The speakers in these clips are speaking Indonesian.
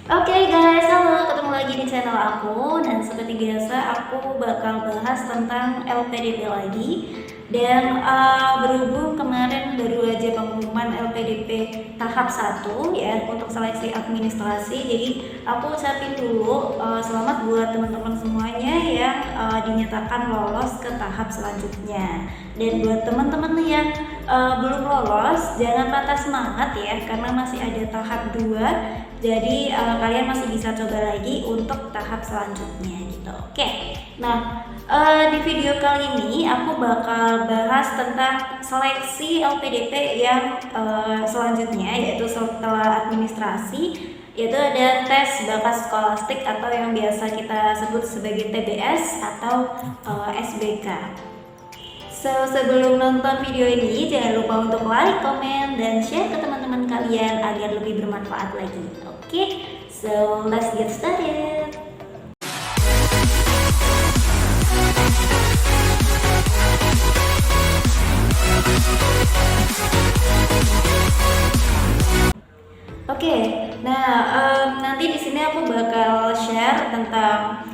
Oke guys, halo, ketemu lagi di channel aku. Dan seperti biasa aku bakal bahas tentang LPDP lagi. Dan berhubung kemarin baru aja pengumuman LPDP tahap 1 ya untuk seleksi administrasi, jadi aku ucapin dulu selamat buat teman-teman semuanya yang dinyatakan lolos ke tahap selanjutnya. Dan buat teman-teman yang belum lolos, jangan patah semangat ya, karena masih ada tahap 2. Jadi kalian masih bisa coba lagi untuk tahap selanjutnya gitu. Oke. Nah, di video kali ini aku bakal bahas tentang seleksi LPDP yang selanjutnya, yaitu setelah administrasi, yaitu ada tes bakat skolastik atau yang biasa kita sebut sebagai TBS atau SBK. Sebelum nonton video ini, jangan lupa untuk like, komen, dan share ke teman-teman kalian agar lebih bermanfaat lagi. Oke, so let's get started. Oke, nah nanti di sini aku bakal share tentang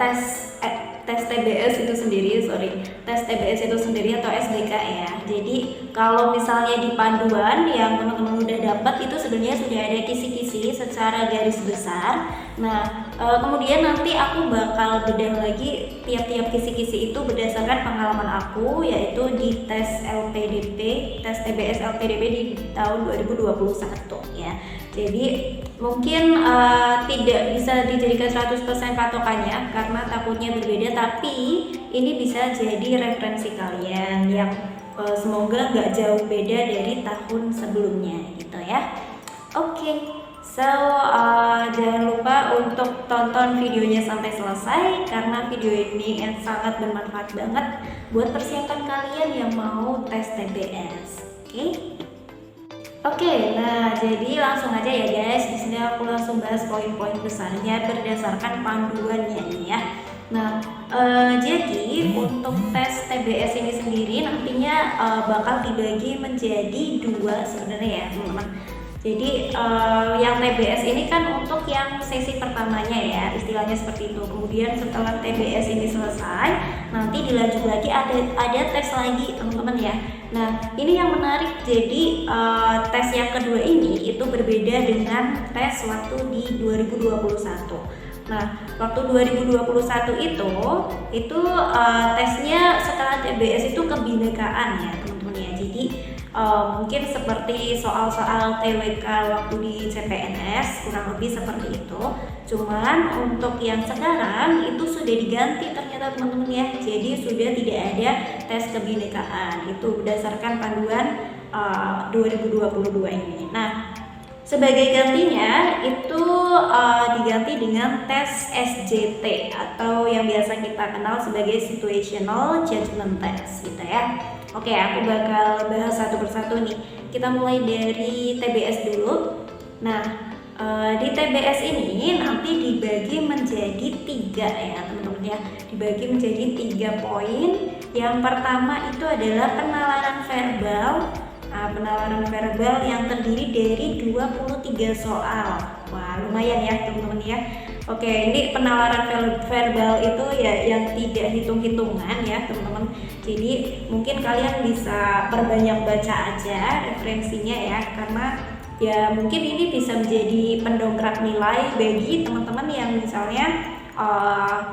tes TBS itu sendiri, tes TBS itu sendiri atau SBK ya. Jadi kalau misalnya di panduan yang teman-teman udah dapat itu sebenarnya sudah ada kisi-kisi secara garis besar. Nah, kemudian nanti aku bakal bedah lagi tiap-tiap kisi-kisi itu berdasarkan pengalaman aku, yaitu di tes LPDP, tes TBS LPDP di tahun 2021 ya. Jadi mungkin tidak bisa dijadikan 100% patokannya karena takutnya berbeda, tapi ini bisa jadi referensi kalian yang semoga nggak jauh beda dari tahun sebelumnya gitu ya. Oke. So, jangan lupa untuk tonton videonya sampai selesai karena video ini sangat bermanfaat banget buat persiapan kalian yang mau tes TBS. Oke? Oke, nah jadi langsung aja ya guys. Di sini aku langsung bahas poin-poin besarnya berdasarkan panduannya nih ya. Nah, jadi untuk tes TBS ini sendiri nantinya bakal dibagi menjadi 2 sebenarnya ya teman-teman. Jadi yang TBS ini kan untuk yang sesi pertamanya ya, istilahnya seperti itu. Kemudian setelah TBS ini selesai, nanti dilanjut lagi ada tes lagi teman-teman ya. Nah, ini yang menarik. Jadi tes yang kedua ini itu berbeda dengan tes waktu di 2021. Nah, waktu 2021 itu tesnya setelah TBS itu kebinekaan ya teman-teman ya. Jadi mungkin seperti soal-soal TWK waktu di CPNS, kurang lebih seperti itu. Cuman untuk yang sekarang itu sudah diganti ternyata teman-teman ya. Jadi sudah tidak ada tes kebinekaan. Itu berdasarkan panduan 2022 ini. Nah, sebagai gantinya itu diganti dengan tes SJT atau yang biasa kita kenal sebagai Situational Judgment Test gitu ya. Oke, aku bakal bahas satu persatu nih. Kita mulai dari TBS dulu. Nah, di TBS ini nanti dibagi menjadi 3 ya teman-teman ya. Dibagi menjadi 3 poin. Yang pertama itu adalah penalaran verbal. Nah, penalaran verbal yang terdiri dari 23 soal. Wah, lumayan ya teman-teman ya. Oke, ini penalaran verbal itu ya yang tidak hitung-hitungan ya teman-teman. Jadi mungkin kalian bisa perbanyak baca aja referensinya ya, karena ya mungkin ini bisa menjadi pendongkrak nilai bagi teman-teman yang misalnya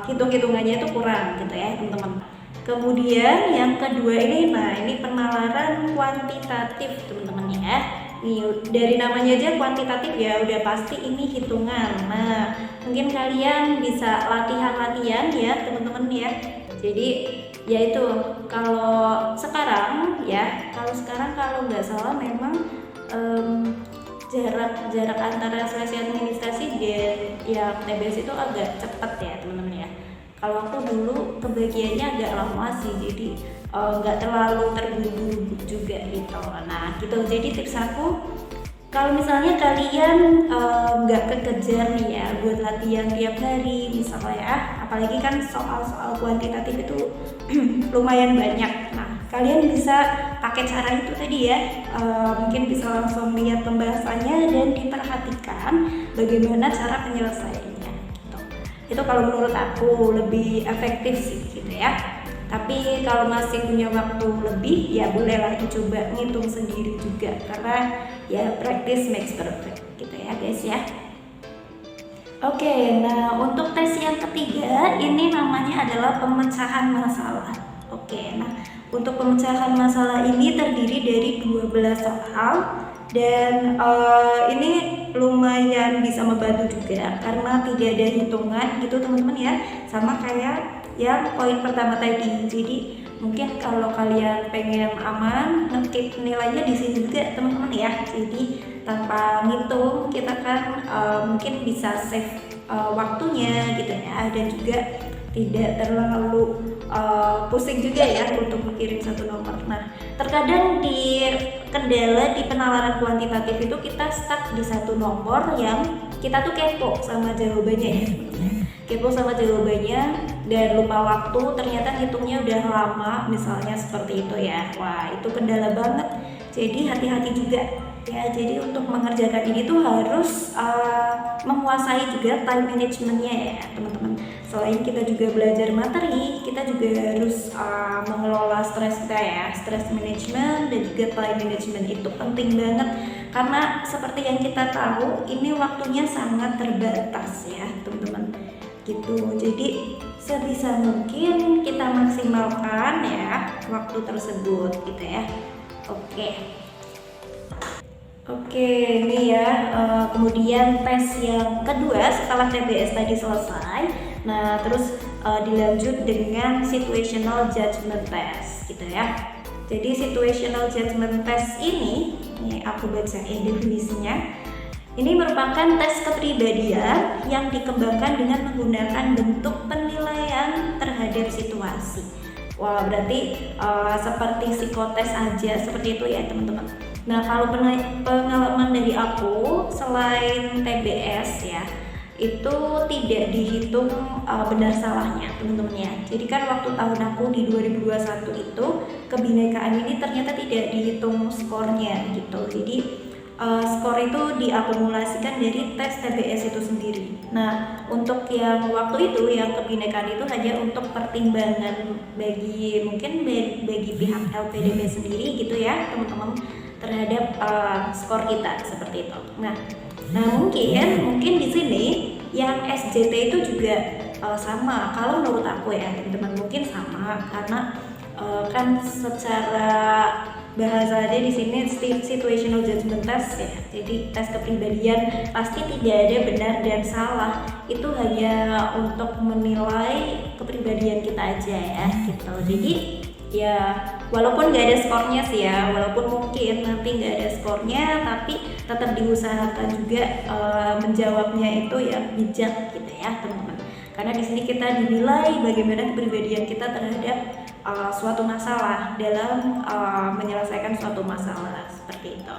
hitung-hitungannya itu kurang gitu ya teman-teman. Kemudian yang kedua ini, nah ini penalaran kuantitatif teman-teman ya. Nih, dari namanya aja kuantitatif ya udah pasti ini hitungan. Nah, mungkin kalian bisa latihan-latihan ya teman-teman ya. Jadi ya itu kalau sekarang kalau nggak salah memang jarak antara seleksi administrasi dan ya TBS itu agak cepat ya teman-teman ya. Kalau aku dulu kebagiannya agak lama sih, jadi nggak terlalu terburu-buru juga gitu. Nah gitu, jadi tips aku kalau misalnya kalian nggak kekejar nih ya buat latihan tiap hari misalnya ya, apalagi kan soal-soal kuantitatif itu lumayan banyak. Nah kalian bisa pakai cara itu tadi ya. Mungkin bisa langsung lihat pembahasannya dan diperhatikan bagaimana cara penyelesaiannya gitu. Itu kalau menurut aku lebih efektif sih gitu ya. Tapi kalau masih punya waktu lebih ya bolehlah dicoba ngitung sendiri juga, karena ya practice makes perfect gitu ya guys ya. Oke, nah untuk tes yang ketiga ini namanya adalah pemecahan masalah. Oke, nah untuk pemecahan masalah ini terdiri dari 12 soal dan ini lumayan bisa membantu juga karena tidak ada hitungan gitu teman-teman ya, sama kayak yang poin pertama tadi. Jadi mungkin kalau kalian pengen aman ngekeep nilainya di sini juga teman-teman ya. Jadi tanpa ngitung kita kan mungkin bisa save waktunya gitu ya, dan juga tidak terlalu pusing juga ya untuk mikirin satu nomor. Nah, terkadang di kendala di penalaran kuantitatif itu kita stuck di satu nomor yang kita tuh kepo sama jawabannya ya, kepo sama jawabannya dan lupa waktu, ternyata hitungnya udah lama misalnya seperti itu ya. Wah, itu kendala banget. Jadi hati-hati juga ya. Jadi untuk mengerjakan ini tuh harus menguasai juga time managementnya ya teman-teman. Selain kita juga belajar materi, kita juga harus mengelola stres kita ya. Stress management dan juga time management itu penting banget, karena seperti yang kita tahu ini waktunya sangat terbatas ya teman-teman gitu. Jadi sebisa mungkin kita maksimalkan ya waktu tersebut gitu ya. Oke, ini ya. Kemudian tes yang kedua setelah TBS tadi selesai, nah terus dilanjut dengan situational judgment test gitu ya. Jadi situational judgment test ini aku bacain definisinya. Ini merupakan tes kepribadian yang dikembangkan dengan menggunakan bentuk penilaian terhadap situasi. Wah, berarti seperti psikotes aja seperti itu ya teman-teman. Nah, kalau pengalaman dari aku selain TBS ya, itu tidak dihitung benar salahnya teman-teman ya. Jadi kan waktu tahun aku di 2021 itu kebinekaan ini ternyata tidak dihitung skornya gitu. Jadi skor itu diakumulasikan dari tes TBS itu sendiri. Nah, untuk yang waktu itu yang kebinekaan itu hanya untuk pertimbangan bagi pihak LPDP sendiri gitu ya teman-teman, terhadap skor kita seperti itu. Nah mungkin di sini yang SJT itu juga sama. Kalau menurut aku ya teman-teman mungkin sama, karena kan secara bahasanya di sini situational judgment test ya. Jadi tes kepribadian pasti tidak ada benar dan salah. Itu hanya untuk menilai kepribadian kita aja ya gitu. Jadi ya walaupun nggak ada skornya sih ya, walaupun mungkin nanti nggak ada skornya, tapi tetap diusahakan juga menjawabnya itu ya bijak gitu ya teman-teman. Karena di sini kita dinilai bagaimana kepribadian kita terhadap suatu masalah dalam menyelesaikan suatu masalah seperti itu.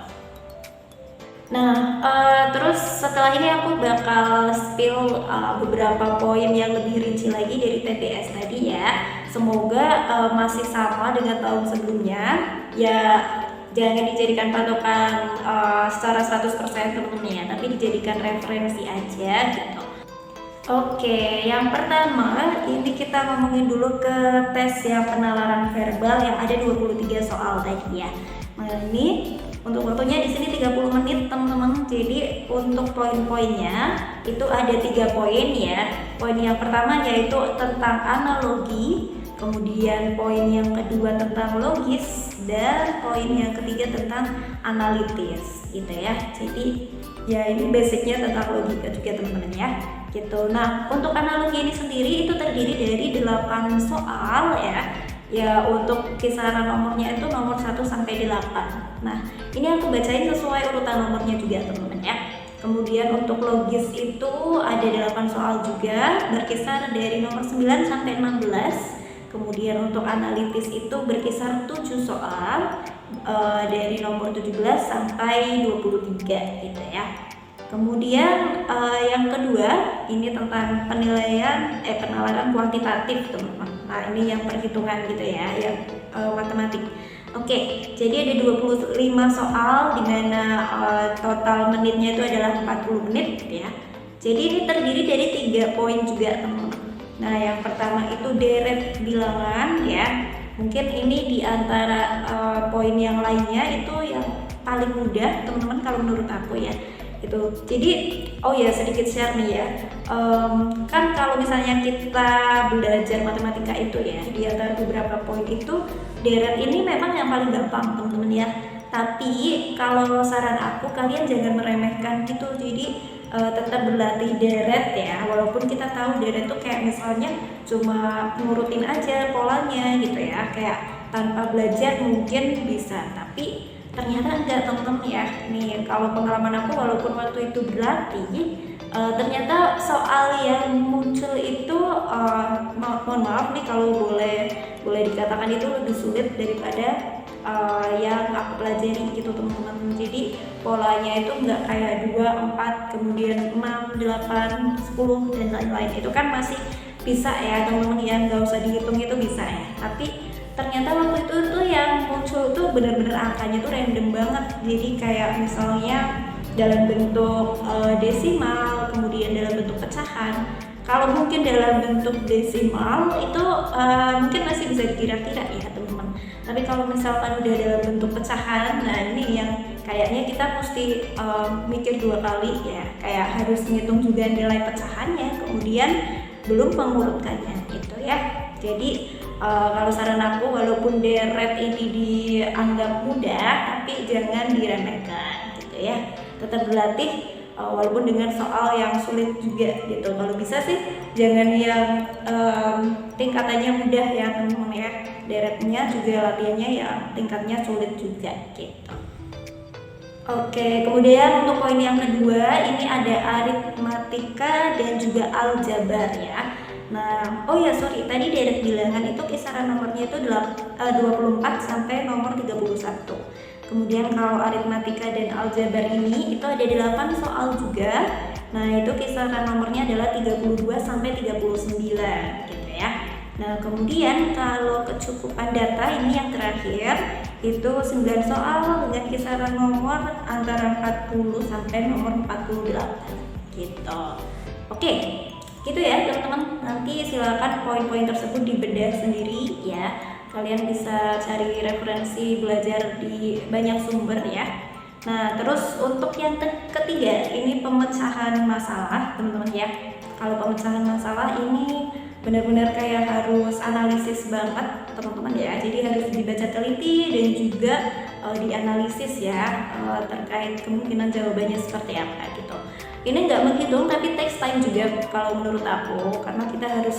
Nah, terus setelah ini aku bakal spill beberapa poin yang lebih rinci lagi dari TBS tadi ya. Semoga masih sama dengan tahun sebelumnya. Ya, jangan dijadikan patokan secara 100% teman-teman ya, tapi dijadikan referensi aja gitu. Oke, yang pertama ini kita ngomongin dulu ke tes yang penalaran verbal yang ada 23 soal tadi ya. Nah, ini untuk waktunya di sini 30 menit teman-teman. Jadi untuk poin-poinnya itu ada 3 poin ya. Poin yang pertama yaitu tentang analogi, kemudian poin yang kedua tentang logis, dan poin yang ketiga tentang analitis gitu ya. Jadi ya ini basicnya tentang logika juga teman-teman ya gitu. Nah, untuk analogi ini sendiri itu terdiri dari 8 soal ya. Ya, untuk kisaran nomornya itu nomor 1 sampai 8. Nah, ini aku bacain sesuai urutan nomornya juga teman-teman ya. Kemudian untuk logis itu ada 8 soal juga, berkisar dari nomor 9 sampai 16. Kemudian untuk analitis itu berkisar 7 soal, dari nomor 17 sampai 23 gitu ya. Kemudian yang kedua ini tentang penalaran kuantitatif teman-teman. Nah, ini yang perhitungan gitu ya, yang matematik. Oke, jadi ada 25 soal di mana total menitnya itu adalah 40 menit ya. Jadi ini terdiri dari 3 poin juga teman-teman. Nah, yang pertama itu deret bilangan ya. Mungkin ini di antara poin yang lainnya itu yang paling mudah teman-teman kalau menurut aku ya. Itu. Jadi oh ya sedikit share nih ya. Kan kalau misalnya kita belajar matematika itu ya, di antara beberapa poin itu deret ini memang yang paling gampang teman-teman ya. Tapi kalau saran aku kalian jangan meremehkan gitu. Jadi tetap berlatih deret ya, walaupun kita tahu deret tuh kayak misalnya cuma ngurutin aja polanya gitu ya, kayak tanpa belajar mungkin bisa, tapi ternyata enggak teman-teman ya. Nih kalau pengalaman aku walaupun waktu itu berlatih, ternyata soal yang muncul itu mohon maaf nih kalau boleh dikatakan itu lebih sulit daripada yang aku pelajari gitu teman-teman. Jadi polanya itu nggak kayak 2, 4, kemudian 6, 8, 10 dan lain-lain. Itu kan masih bisa ya teman-teman ya, nggak usah dihitung itu bisa ya. Tapi ternyata waktu itu tuh yang muncul tuh bener-bener angkanya tuh random banget. Jadi kayak misalnya dalam bentuk desimal, kemudian dalam bentuk pecahan. Kalau mungkin dalam bentuk desimal itu mungkin masih bisa dikira-kira ya teman-teman. Tapi kalau misalkan udah dalam bentuk pecahan, nah ini yang kayaknya kita mesti mikir 2 kali ya. Kayak harus ngitung juga nilai pecahannya, kemudian belum mengurutkannya gitu ya. Jadi kalau saran aku walaupun deret ini dianggap mudah, tapi jangan diremehkan gitu ya. Tetap berlatih walaupun dengan soal yang sulit juga gitu. Kalau bisa sih jangan yang tingkatannya mudah ya teman-teman ya. Deretnya juga latihannya yang tingkatnya sulit juga gitu. Oke, kemudian untuk poin yang kedua ini ada aritmatika dan juga aljabar ya. Nah, oh ya sorry, tadi deret bilangan itu kisaran nomornya itu 24 sampai nomor 31. Kemudian kalau aritmatika dan aljabar ini itu ada 8 soal juga. Nah, itu kisaran nomornya adalah 32 sampai 39 gitu ya. Nah, kemudian kalau kecukupan data ini yang terakhir itu 9 soal dengan kisaran nomor antara 40 sampai nomor 48 gitu. Oke, gitu ya teman-teman. Nanti silakan poin-poin tersebut dibedah sendiri ya. Kalian bisa cari referensi belajar di banyak sumber ya. Nah, terus untuk yang ketiga ini pemecahan masalah teman-teman ya. Kalau pemecahan masalah ini benar-benar kayak harus analisis banget teman-teman ya. Jadi harus dibaca teliti dan juga dianalisis ya terkait kemungkinan jawabannya seperti apa gitu. Ini nggak menghitung tapi takes time juga kalau menurut aku, karena kita harus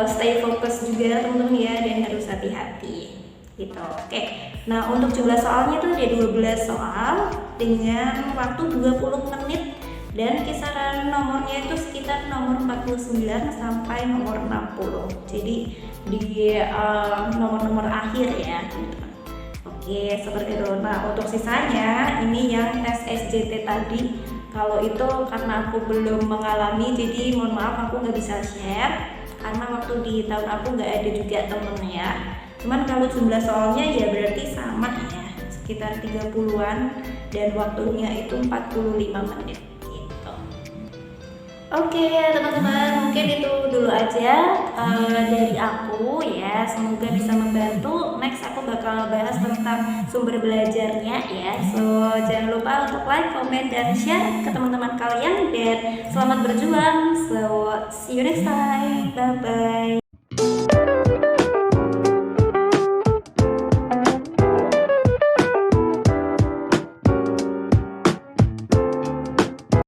stay fokus juga teman-teman ya, dan harus hati-hati gitu. Oke. Nah, untuk jumlah soalnya itu ada 12 soal dengan waktu 20 menit dan kisaran nomornya itu sekitar nomor 49 sampai nomor 60. Jadi di nomor-nomor akhir ya teman-teman. Oke, seperti itu. Nah, untuk sisanya ini yang tes SJT tadi, kalau itu karena aku belum mengalami, jadi mohon maaf aku nggak bisa share karena waktu di tahun aku nggak ada juga temennya. Cuman kalau jumlah soalnya ya berarti sama ya, sekitar 30-an dan waktunya itu 45 menit gitu. Oke teman-teman, mungkin itu dulu aja dari aku ya. Semoga bisa membantu. Next aku bakal bahas tentang sumber belajarnya ya. So jangan lupa untuk like, comment, dan share ke teman-teman kalian. Dan selamat berjuang. So see you next time. Bye bye.